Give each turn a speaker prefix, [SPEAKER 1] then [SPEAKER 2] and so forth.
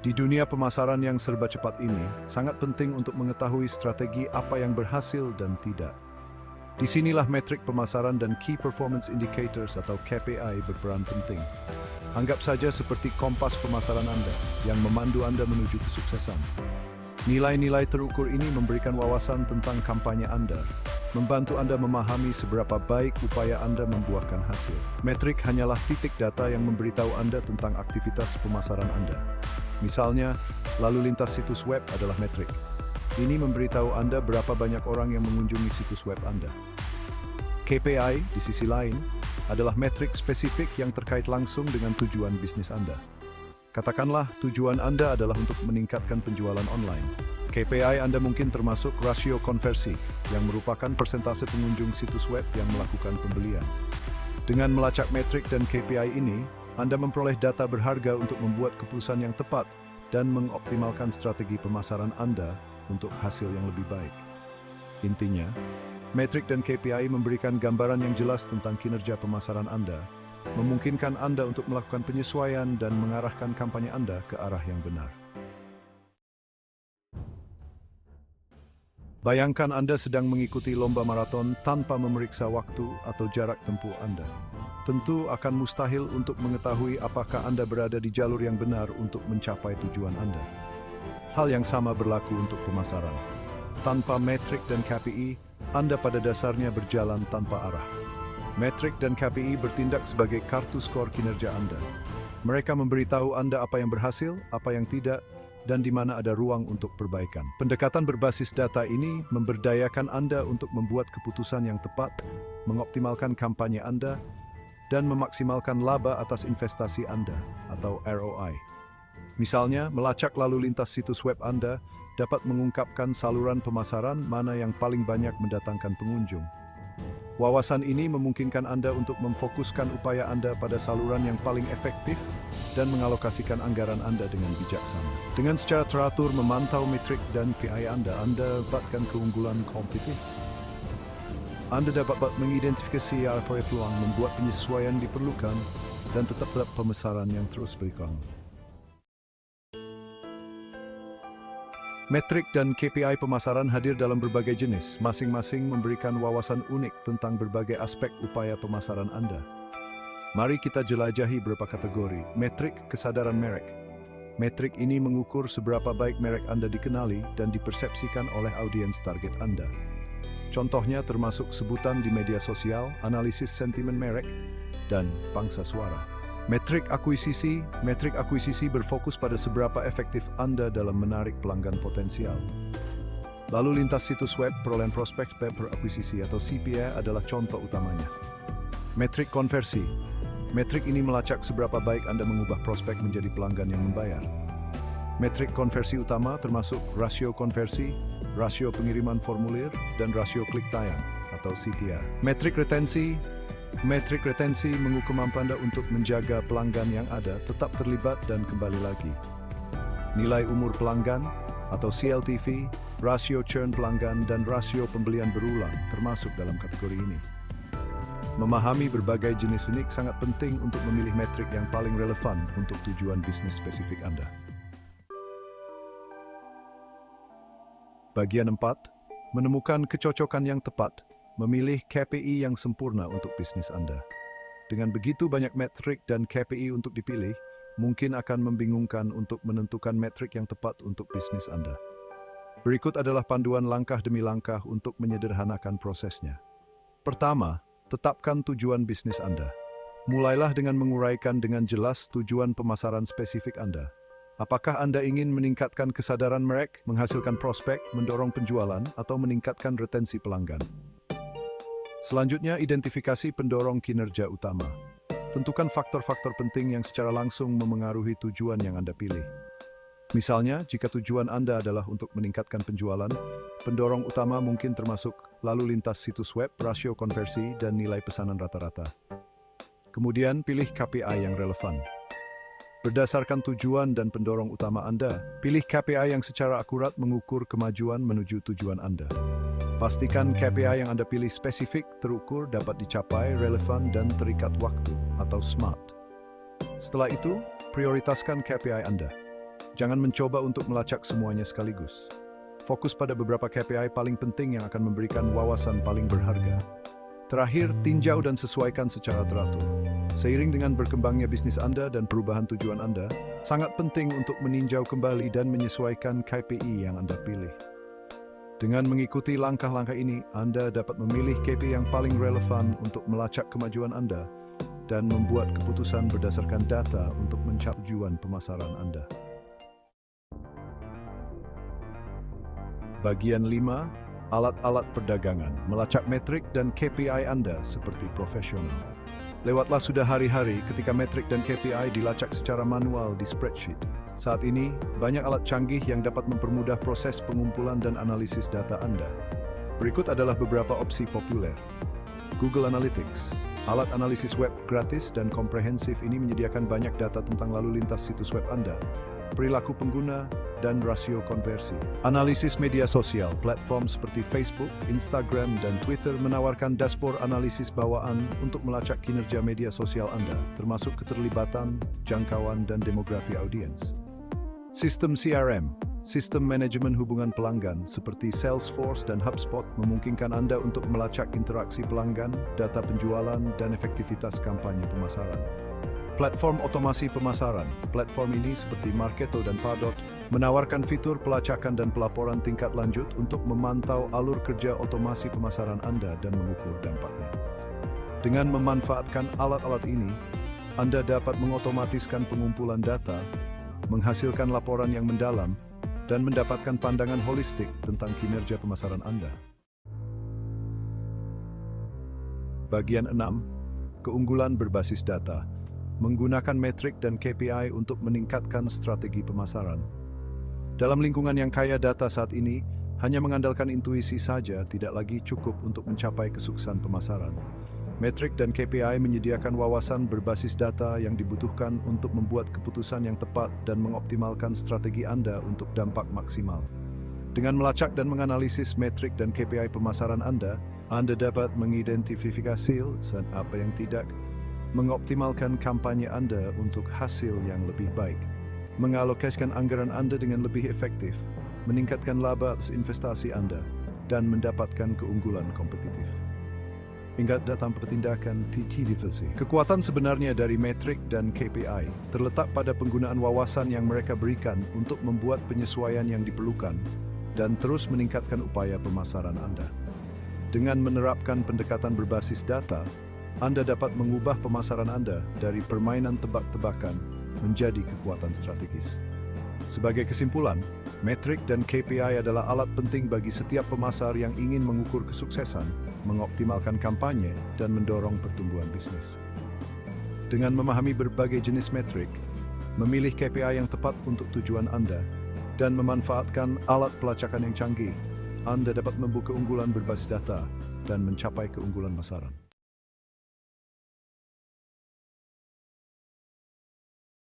[SPEAKER 1] Di dunia pemasaran yang serba cepat ini, sangat penting untuk mengetahui strategi apa yang berhasil dan tidak. Disinilah metrik pemasaran dan Key Performance Indicators atau KPI berperan penting. Anggap saja seperti kompas pemasaran Anda yang memandu Anda menuju kesuksesan. Nilai-nilai terukur ini memberikan wawasan tentang kampanye Anda, membantu Anda memahami seberapa baik upaya Anda membuahkan hasil. Metrik hanyalah titik data yang memberitahu Anda tentang aktivitas pemasaran Anda. Misalnya, lalu lintas situs web adalah metrik. Ini memberitahu Anda berapa banyak orang yang mengunjungi situs web Anda. KPI, di sisi lain, adalah metrik spesifik yang terkait langsung dengan tujuan bisnis Anda. Katakanlah, tujuan Anda adalah untuk meningkatkan penjualan online. KPI Anda mungkin termasuk rasio konversi, yang merupakan persentase pengunjung situs web yang melakukan pembelian. Dengan melacak metrik dan KPI ini, Anda memperoleh data berharga untuk membuat keputusan yang tepat dan mengoptimalkan strategi pemasaran Anda untuk hasil yang lebih baik. Intinya, metrik dan KPI memberikan gambaran yang jelas tentang kinerja pemasaran Anda, memungkinkan Anda untuk melakukan penyesuaian dan mengarahkan kampanye Anda ke arah yang benar. Bayangkan Anda sedang mengikuti lomba maraton tanpa memeriksa waktu atau jarak tempuh Anda. Tentu akan mustahil untuk mengetahui apakah Anda berada di jalur yang benar untuk mencapai tujuan Anda. Hal yang sama berlaku untuk pemasaran. Tanpa metrik dan KPI, Anda pada dasarnya berjalan tanpa arah. Metrik dan KPI bertindak sebagai kartu skor kinerja Anda. Mereka memberitahu Anda apa yang berhasil, apa yang tidak, dan di mana ada ruang untuk perbaikan. Pendekatan berbasis data ini memberdayakan Anda untuk membuat keputusan yang tepat, mengoptimalkan kampanye Anda, dan memaksimalkan laba atas investasi Anda atau ROI. Misalnya, melacak lalu lintas situs web Anda dapat mengungkapkan saluran pemasaran mana yang paling banyak mendatangkan pengunjung. Wawasan ini memungkinkan Anda untuk memfokuskan upaya Anda pada saluran yang paling efektif dan mengalokasikan anggaran Anda dengan bijaksana. Dengan secara teratur memantau metrik dan KPI Anda dapatkan keunggulan kompetitif. Anda dapat mengidentifikasi apa peluang, membuat penyesuaian diperlukan, dan tetap pemasaran yang terus berkembang. Metrik dan KPI pemasaran hadir dalam berbagai jenis, masing-masing memberikan wawasan unik tentang berbagai aspek upaya pemasaran Anda. Mari kita jelajahi beberapa kategori. Metrik kesadaran merek. Metrik ini mengukur seberapa baik merek Anda dikenali dan dipersepsikan oleh audiens target Anda. Contohnya termasuk sebutan di media sosial, analisis sentimen merek, dan pangsa suara. Metrik akuisisi berfokus pada seberapa efektif Anda dalam menarik pelanggan potensial. Lalu lintas situs web, perolehan prospek per akuisisi atau CPA adalah contoh utamanya. Metrik konversi. Metrik ini melacak seberapa baik Anda mengubah prospek menjadi pelanggan yang membayar. Metrik konversi utama termasuk rasio konversi, rasio pengiriman formulir, dan rasio klik tayang atau CTR. Metrik retensi mengukur kemampuan Anda untuk menjaga pelanggan yang ada tetap terlibat dan kembali lagi. Nilai umur pelanggan atau CLTV, rasio churn pelanggan, dan rasio pembelian berulang termasuk dalam kategori ini. Memahami berbagai jenis unik sangat penting untuk memilih metrik yang paling relevan untuk tujuan bisnis spesifik Anda. Bagian 4, menemukan kecocokan yang tepat. Memilih KPI yang sempurna untuk bisnis Anda. Dengan begitu banyak metrik dan KPI untuk dipilih, mungkin akan membingungkan untuk menentukan metrik yang tepat untuk bisnis Anda. Berikut adalah panduan langkah demi langkah untuk menyederhanakan prosesnya. Pertama, tetapkan tujuan bisnis Anda. Mulailah dengan menguraikan dengan jelas tujuan pemasaran spesifik Anda. Apakah Anda ingin meningkatkan kesadaran merek, menghasilkan prospek, mendorong penjualan, atau meningkatkan retensi pelanggan? Selanjutnya, identifikasi pendorong kinerja utama. Tentukan faktor-faktor penting yang secara langsung memengaruhi tujuan yang Anda pilih. Misalnya, jika tujuan Anda adalah untuk meningkatkan penjualan, pendorong utama mungkin termasuk lalu lintas situs web, rasio konversi, dan nilai pesanan rata-rata. Kemudian, pilih KPI yang relevan. Berdasarkan tujuan dan pendorong utama Anda, pilih KPI yang secara akurat mengukur kemajuan menuju tujuan Anda. Pastikan KPI yang Anda pilih spesifik, terukur, dapat dicapai, relevan, dan terikat waktu atau SMART. Setelah itu, prioritaskan KPI Anda. Jangan mencoba untuk melacak semuanya sekaligus. Fokus pada beberapa KPI paling penting yang akan memberikan wawasan paling berharga. Terakhir, tinjau dan sesuaikan secara teratur. Seiring dengan berkembangnya bisnis Anda dan perubahan tujuan Anda, sangat penting untuk meninjau kembali dan menyesuaikan KPI yang Anda pilih. Dengan mengikuti langkah-langkah ini, Anda dapat memilih KPI yang paling relevan untuk melacak kemajuan Anda dan membuat keputusan berdasarkan data untuk mencapai tujuan pemasaran Anda. Bagian 5. Alat-alat perdagangan, melacak metrik dan KPI Anda seperti profesional. Lewatlah sudah hari-hari ketika metrik dan KPI dilacak secara manual di spreadsheet. Saat ini, banyak alat canggih yang dapat mempermudah proses pengumpulan dan analisis data Anda. Berikut adalah beberapa opsi populer. Google Analytics. Alat analisis web gratis dan komprehensif ini menyediakan banyak data tentang lalu lintas situs web Anda, perilaku pengguna, dan rasio konversi. Analisis media sosial, platform seperti Facebook, Instagram, dan Twitter menawarkan dashboard analisis bawaan untuk melacak kinerja media sosial Anda, termasuk keterlibatan, jangkauan, dan demografi audiens. Sistem CRM, sistem manajemen hubungan pelanggan seperti Salesforce dan HubSpot memungkinkan Anda untuk melacak interaksi pelanggan, data penjualan, dan efektivitas kampanye pemasaran. Platform otomasi pemasaran, platform ini seperti Marketo dan Pardot menawarkan fitur pelacakan dan pelaporan tingkat lanjut untuk memantau alur kerja otomasi pemasaran Anda dan mengukur dampaknya. Dengan memanfaatkan alat-alat ini, Anda dapat mengotomatiskan pengumpulan data, menghasilkan laporan yang mendalam, dan mendapatkan pandangan holistik tentang kinerja pemasaran Anda. Bagian 6. Keunggulan berbasis data. Menggunakan metrik dan KPI untuk meningkatkan strategi pemasaran. Dalam lingkungan yang kaya data saat ini, hanya mengandalkan intuisi saja tidak lagi cukup untuk mencapai kesuksesan pemasaran. Metrik dan KPI menyediakan wawasan berbasis data yang dibutuhkan untuk membuat keputusan yang tepat dan mengoptimalkan strategi Anda untuk dampak maksimal. Dengan melacak dan menganalisis metrik dan KPI pemasaran Anda dapat mengidentifikasi dan apa yang tidak, mengoptimalkan kampanye Anda untuk hasil yang lebih baik, mengalokasikan anggaran Anda dengan lebih efektif, meningkatkan laba investasi Anda, dan mendapatkan keunggulan kompetitif. Ingat datang pertindakan TTDVC. Kekuatan sebenarnya dari metrik dan KPI terletak pada penggunaan wawasan yang mereka berikan untuk membuat penyesuaian yang diperlukan dan terus meningkatkan upaya pemasaran Anda. Dengan menerapkan pendekatan berbasis data, Anda dapat mengubah pemasaran Anda dari permainan tebak-tebakan menjadi kekuatan strategis. Sebagai kesimpulan, metrik dan KPI adalah alat penting bagi setiap pemasar yang ingin mengukur kesuksesan, mengoptimalkan kampanye, dan mendorong pertumbuhan bisnis. Dengan memahami berbagai jenis metrik, memilih KPI yang tepat untuk tujuan Anda, dan memanfaatkan alat pelacakan yang canggih, Anda dapat membuka keunggulan berbasis data dan mencapai keunggulan pemasaran.